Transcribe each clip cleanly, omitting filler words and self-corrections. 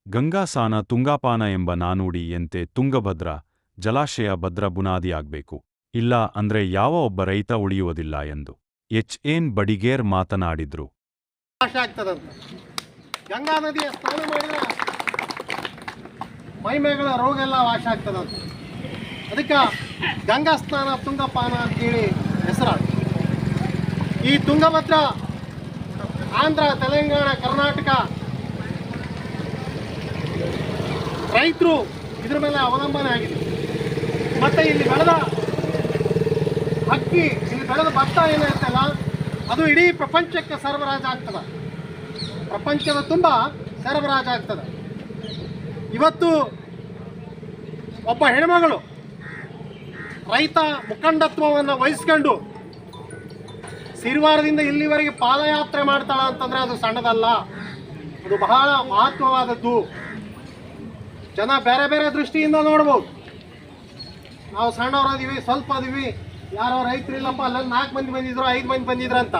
ಗಂಗಾಸಾನ ತುಂಗಾಪಾನ ಎಂಬ ನಾನುಡಿಯಂತೆ ತುಂಗಭದ್ರಾ ಜಲಾಶಯ ಭದ್ರ ಬುನಾದಿಯಾಗಬೇಕು, ಇಲ್ಲ ಅಂದ್ರೆ ಯಾವ ಒಬ್ಬ ರೈತ ಉಳಿಯುವುದಿಲ್ಲ ಎಂದು ಎಚ್.ಎನ್. ಬಡಿಗೇರ್ ಮಾತನಾಡಿದ್ರು. ಗಂಗಾ ನದಿಯ ಸ್ನಾನ ಮಾಡಿದ್ರೆ ಮೈಮೇಗಳ ರೋಗ ಎಲ್ಲ ವಾಶ ಆಗ್ತದಂತ. ಅದಕ್ಕೆ ಗಂಗಾ ಸ್ನಾನ ತುಂಗಪಾನ ಅಂತೇಳಿ ಹೆಸರಾದ. ಈ ತುಂಗಭದ್ರಾ ಆಂಧ್ರ, ತೆಲಂಗಾಣ, ಕರ್ನಾಟಕ ರೈತರು ಇದ್ರ ಮೇಲೆ ಅವಲಂಬನೆ ಆಗಿದೆ. ಮತ್ತು ಇಲ್ಲಿ ಬೆಳೆದ ಅಕ್ಕಿ, ಇಲ್ಲಿ ಬೆಳೆದ ಭತ್ತ ಏನಿರ್ತಲ್ಲ ಅದು ಇಡೀ ಪ್ರಪಂಚಕ್ಕೆ ಸರಬರಾಜು ಆಗ್ತದೆ, ಪ್ರಪಂಚದ ತುಂಬ ಸರಬರಾಜು ಆಗ್ತದೆ. ಇವತ್ತು ಒಬ್ಬ ಹೆಣ್ಮಗಳು ರೈತ ಮುಖಂಡತ್ವವನ್ನು ವಹಿಸ್ಕೊಂಡು ಸಿರಿವಾರದಿಂದ ಇಲ್ಲಿವರೆಗೆ ಪಾದಯಾತ್ರೆ ಮಾಡ್ತಾಳ ಅಂತಂದರೆ ಅದು ಸಣ್ಣದಲ್ಲ, ಅದು ಬಹಳ ಮಹತ್ವವಾದದ್ದು. ಜನ ಬೇರೆ ಬೇರೆ ದೃಷ್ಟಿಯಿಂದ ನೋಡ್ಬೋದು. ನಾವು ಸಣ್ಣವರದೀವಿ, ಸ್ವಲ್ಪ ಅದೀವಿ, ಯಾರೋ ರೈತರು ಇಲ್ಲಪ್ಪ, ಅಲ್ಲಲ್ಲಿ 4 ಮಂದಿ ಬಂದಿದ್ರು, 5 ಮಂದಿ ಬಂದಿದ್ರು ಅಂತ.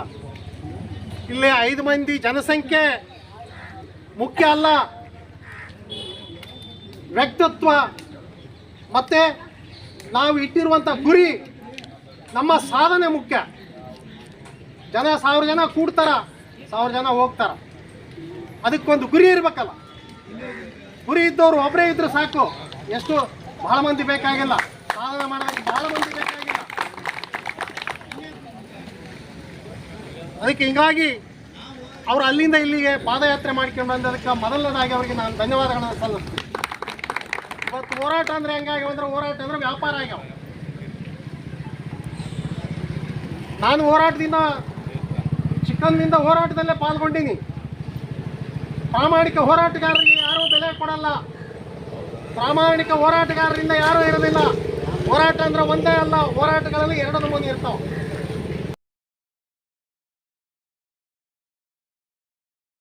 ಇಲ್ಲಿ 5 ಮಂದಿ ಜನಸಂಖ್ಯೆ ಮುಖ್ಯ ಅಲ್ಲ, ವ್ಯಕ್ತಿತ್ವ ಮತ್ತು ನಾವು ಇಟ್ಟಿರುವಂಥ ಗುರಿ, ನಮ್ಮ ಸಾಧನೆ ಮುಖ್ಯ. ಜನ 1000 ಜನ ಕೂಡ್ತಾರ, 1000 ಜನ ಹೋಗ್ತಾರ. ಅದಕ್ಕೊಂದು ಗುರಿ ಇರಬೇಕಲ್ಲ. ಗುರಿ ಇದ್ದವರು ಒಬ್ಬರೇ ಇದ್ರೆ ಸಾಕು, ಎಷ್ಟು ಭಾಳ ಮಂದಿ ಬೇಕಾಗಿಲ್ಲ, ಸಾಧನೆ ಮಾಡೋದಕ್ಕೆ ಭಾಳ ಮಂದಿ ಬೇಕಾಗಿಲ್ಲ. ಅದಕ್ಕೆ ಹೀಗಾಗಿ ಅವರು ಅಲ್ಲಿಂದ ಇಲ್ಲಿಗೆ ಪಾದಯಾತ್ರೆ ಮಾಡ್ಕೊಂಡು ಬಂದದಕ್ಕೆ ಮೊದಲನೇದಾಗಿ ಅವರಿಗೆ ನಾನು ಧನ್ಯವಾದಗಳನ್ನು ಸಲ್ಲಿಸ್ತೀನಿ. ಇವತ್ತು ಹೋರಾಟ ಅಂದರೆ ಹೆಂಗಾಗಿ ಅಂದ್ರೆ, ಹೋರಾಟ ಅಂದರೆ ವ್ಯಾಪಾರ ಆಗ್ಯಾವ. ನಾನು ಹೋರಾಟದಿಂದ ಚಿಕ್ಕಂದಿನಿಂದ ಹೋರಾಟದಲ್ಲೇ ಪಾಲ್ಗೊಂಡೀನಿ. ಪ್ರಾಮಾಣಿಕ ಹೋರಾಟಗಾರರಿಗೆ ಯಾರೂ ಬೆಲೆ ಕೊಡಲ್ಲ, ಪ್ರಾಮಾಣಿಕ ಹೋರಾಟಗಾರರಿಂದ ಯಾರೂ ಇರೋದಿಲ್ಲ. ಹೋರಾಟ ಅಂದ್ರೆ ಒಂದೇ ಅಲ್ಲ, ಹೋರಾಟಗಳಲ್ಲಿ 2 ನಮೂನೆ ಇರ್ತಾವೆ.